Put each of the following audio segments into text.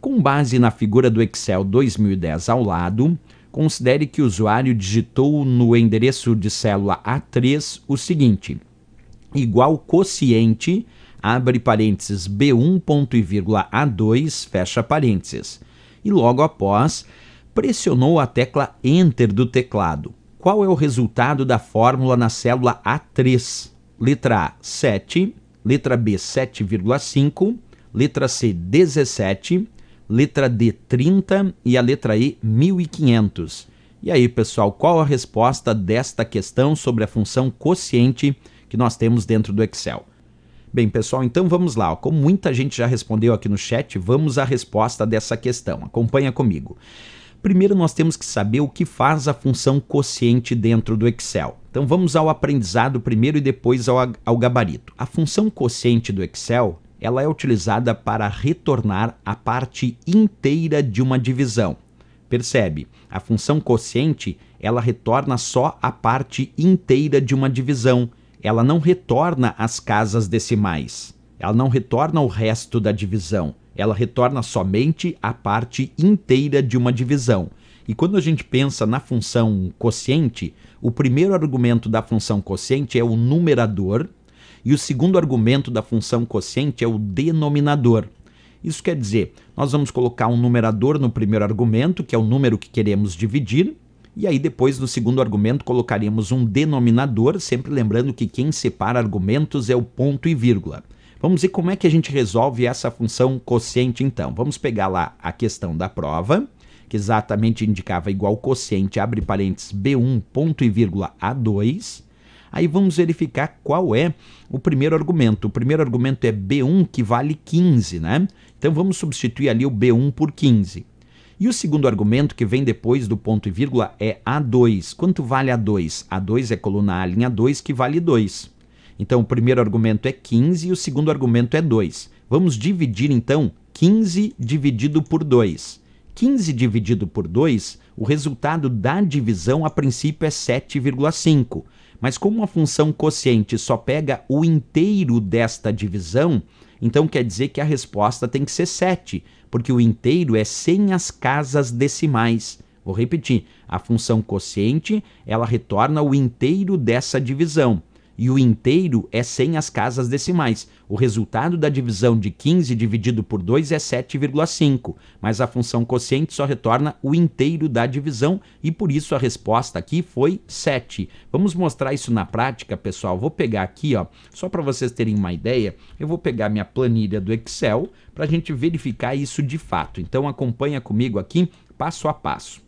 Com base na figura do Excel 2010 ao lado, considere que o usuário digitou no endereço de célula A3 o seguinte: igual quociente, abre parênteses, B1, ponto e vírgula A2, fecha parênteses. E logo após, pressionou a tecla Enter do teclado. Qual é o resultado da fórmula na célula A3? Letra A, 7, letra B, 7,5, letra C, 17, letra D, 30 e a letra E, 1500. E aí, pessoal, qual a resposta desta questão sobre a função quociente que nós temos dentro do Excel? Bem, pessoal, então vamos lá. Como muita gente já respondeu aqui no chat, vamos à resposta dessa questão. Acompanha comigo. Primeiro, nós temos que saber o que faz a função quociente dentro do Excel. Então, vamos ao aprendizado primeiro e depois ao gabarito. A função quociente do Excel, ela é utilizada para retornar a parte inteira de uma divisão. Percebe? A função quociente, ela retorna só a parte inteira de uma divisão. Ela não retorna as casas decimais. Ela não retorna o resto da divisão. Ela retorna somente a parte inteira de uma divisão. E quando a gente pensa na função quociente, o primeiro argumento da função quociente é o numerador e o segundo argumento da função quociente é o denominador. Isso quer dizer, nós vamos colocar um numerador no primeiro argumento, que é o número que queremos dividir, e aí depois no segundo argumento colocaríamos um denominador, sempre lembrando que quem separa argumentos é o ponto e vírgula. Vamos ver como é que a gente resolve essa função quociente então. Vamos pegar lá a questão da prova, que exatamente indicava igual quociente, abre parênteses, B1, ponto e vírgula A2. Aí vamos verificar qual é o primeiro argumento. O primeiro argumento é B1, que vale 15, né? Então vamos substituir ali o B1 por 15. E o segundo argumento, que vem depois do ponto e vírgula, é A2. Quanto vale A2? A2 é coluna A, linha 2, que vale 2. Então o primeiro argumento é 15 e o segundo argumento é 2. Vamos dividir então 15 dividido por 2. 15 dividido por 2, o resultado da divisão a princípio é 7,5. Mas como a função quociente só pega o inteiro desta divisão, então quer dizer que a resposta tem que ser 7, porque o inteiro é sem as casas decimais. Vou repetir, a função quociente, ela retorna o inteiro dessa divisão. E o inteiro é sem as casas decimais. O resultado da divisão de 15 dividido por 2 é 7,5, mas a função quociente só retorna o inteiro da divisão e por isso a resposta aqui foi 7. Vamos mostrar isso na prática, pessoal. Vou pegar aqui, ó, só para vocês terem uma ideia, eu vou pegar minha planilha do Excel para a gente verificar isso de fato. Então acompanha comigo aqui, passo a passo.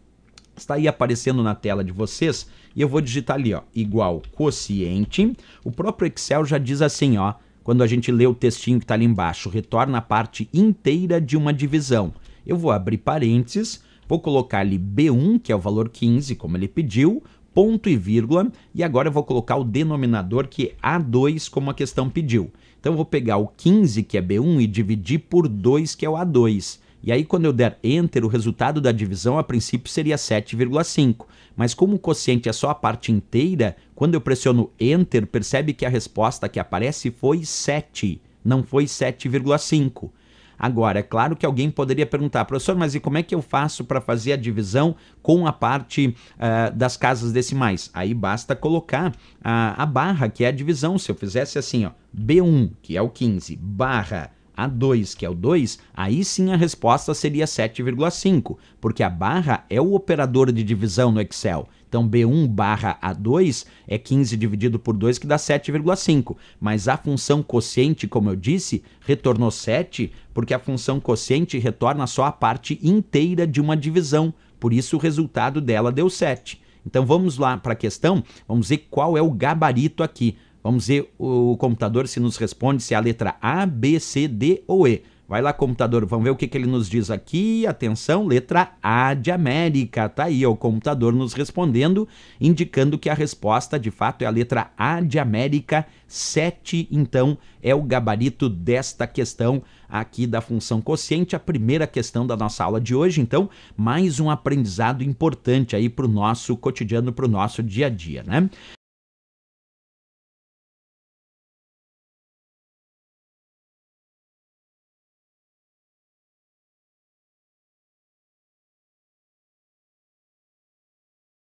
Está aí aparecendo na tela de vocês e eu vou digitar ali, ó, igual quociente. O próprio Excel já diz assim, ó, quando a gente lê o textinho que está ali embaixo, retorna a parte inteira de uma divisão. Eu vou abrir parênteses, vou colocar ali B1, que é o valor 15, como ele pediu, ponto e vírgula, e agora eu vou colocar o denominador, que é A2, como a questão pediu. Então eu vou pegar o 15, que é B1, e dividir por 2, que é o A2. E aí, quando eu der Enter, o resultado da divisão, a princípio, seria 7,5. Mas como o quociente é só a parte inteira, quando eu pressiono Enter, percebe que a resposta que aparece foi 7, não foi 7,5. Agora, é claro que alguém poderia perguntar, professor, mas e como é que eu faço para fazer a divisão com a parte das casas decimais? Aí basta colocar a barra, que é a divisão. Se eu fizesse assim, ó, B1, que é o 15, barra A2, que é o 2, aí sim a resposta seria 7,5, porque a barra é o operador de divisão no Excel. Então, B1 barra A2 é 15 dividido por 2, que dá 7,5. Mas a função quociente, como eu disse, retornou 7, porque a função quociente retorna só a parte inteira de uma divisão. Por isso, o resultado dela deu 7. Então, vamos lá para a questão, vamos ver qual é o gabarito aqui. Vamos ver o computador se nos responde se é a letra A, B, C, D ou E. Vai lá, computador, vamos ver o que ele nos diz aqui. Atenção, letra A de América. Tá aí, ó, o computador nos respondendo, indicando que a resposta, de fato, é a letra A de América. 7, então, é o gabarito desta questão aqui da função quociente, a primeira questão da nossa aula de hoje. Então, mais um aprendizado importante aí para o nosso cotidiano, para o nosso dia a dia, né?